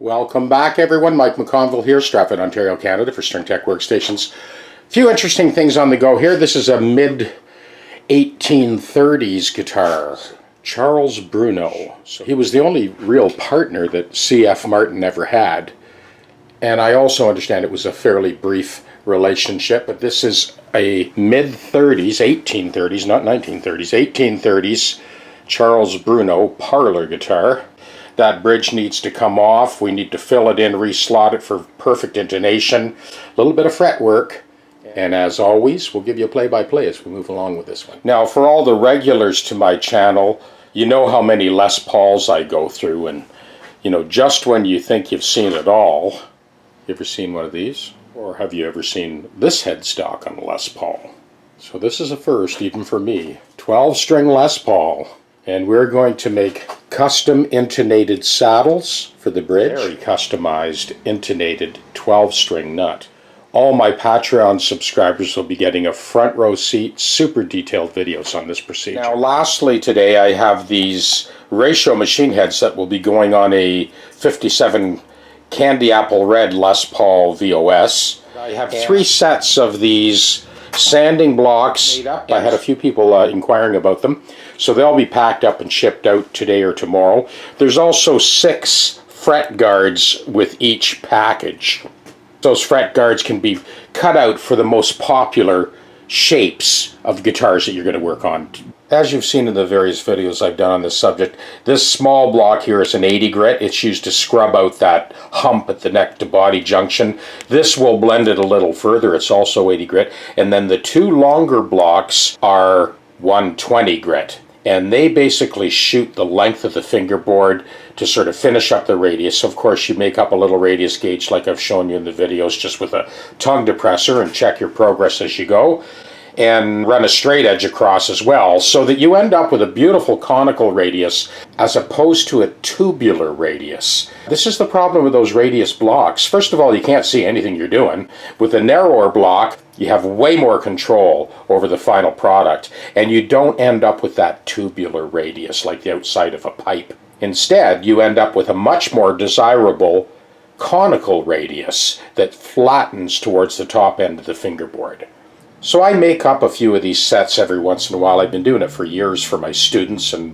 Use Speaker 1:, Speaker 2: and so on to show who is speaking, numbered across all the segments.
Speaker 1: Welcome back, everyone. Mike McConville here, Stratford, Ontario, Canada for String Tech Workstations. A few interesting things on the go here. This is a mid-1830s guitar. Charles Bruno. So he was the only real partner that C.F. Martin ever had. And I also understand it was a fairly brief relationship, but this is a mid-30s, 1830s, not 1930s, 1830s Charles Bruno parlor guitar. That bridge needs to come off. We need to fill it in, reslot it for perfect intonation. A little bit of fretwork. And as always, we'll give you a play-by-play as we move along with this one. Now, for all the regulars to my channel, you know how many Les Pauls I go through. And, you know, just when you think you've seen it all, you ever seen one of these? Or have you ever seen this headstock on a Les Paul? So this is a first, even for me. 12-string Les Paul. And we're going to make custom intonated saddles for the bridge. Very customized intonated 12-string nut. All my Patreon subscribers will be getting a front row seat, super detailed videos on this procedure. Now lastly today I have these ratio machine heads that will be going on a 57 Candy Apple Red Les Paul VOS. I have 3 sets of these sanding blocks. I had a few people inquiring about them, so they'll be packed up and shipped out today or tomorrow. There's also 6 fret guards with each package. Those fret guards can be cut out for the most popular shapes of guitars that you're going to work on. As you've seen in the various videos I've done on this subject, this small block here is an 80 grit. It's used to scrub out that hump at the neck to body junction. This will blend it a little further. It's also 80 grit. And then the 2 longer blocks are 120 grit. And they basically shoot the length of the fingerboard to sort of finish up the radius. Of course, you make up a little radius gauge like I've shown you in the videos just with a tongue depressor and check your progress as you go. And run a straight edge across as well, so that you end up with a beautiful conical radius as opposed to a tubular radius. This is the problem with those radius blocks. First of all, you can't see anything you're doing. With a narrower block, you have way more control over the final product, and you don't end up with that tubular radius like the outside of a pipe. Instead, you end up with a much more desirable conical radius that flattens towards the top end of the fingerboard. So I make up a few of these sets every once in a while. I've been doing it for years for my students and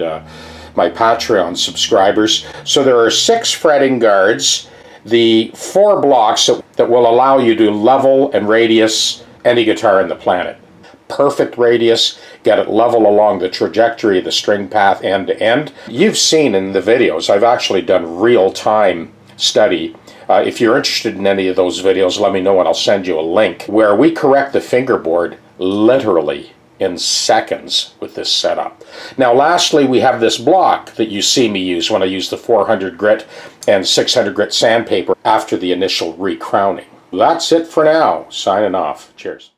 Speaker 1: my Patreon subscribers. So there are 6 fretting guards, the 4 blocks that will allow you to level and radius any guitar in the planet. Perfect radius, get it level along the trajectory of the string path end to end. You've seen in the videos, I've actually done real-time study. If you're interested in any of those videos, let me know and I'll send you a link where we correct the fingerboard literally in seconds with this setup. Now lastly, we have this block that you see me use when I use the 400 grit and 600 grit sandpaper after the initial recrowning. That's it for now. Signing off. Cheers.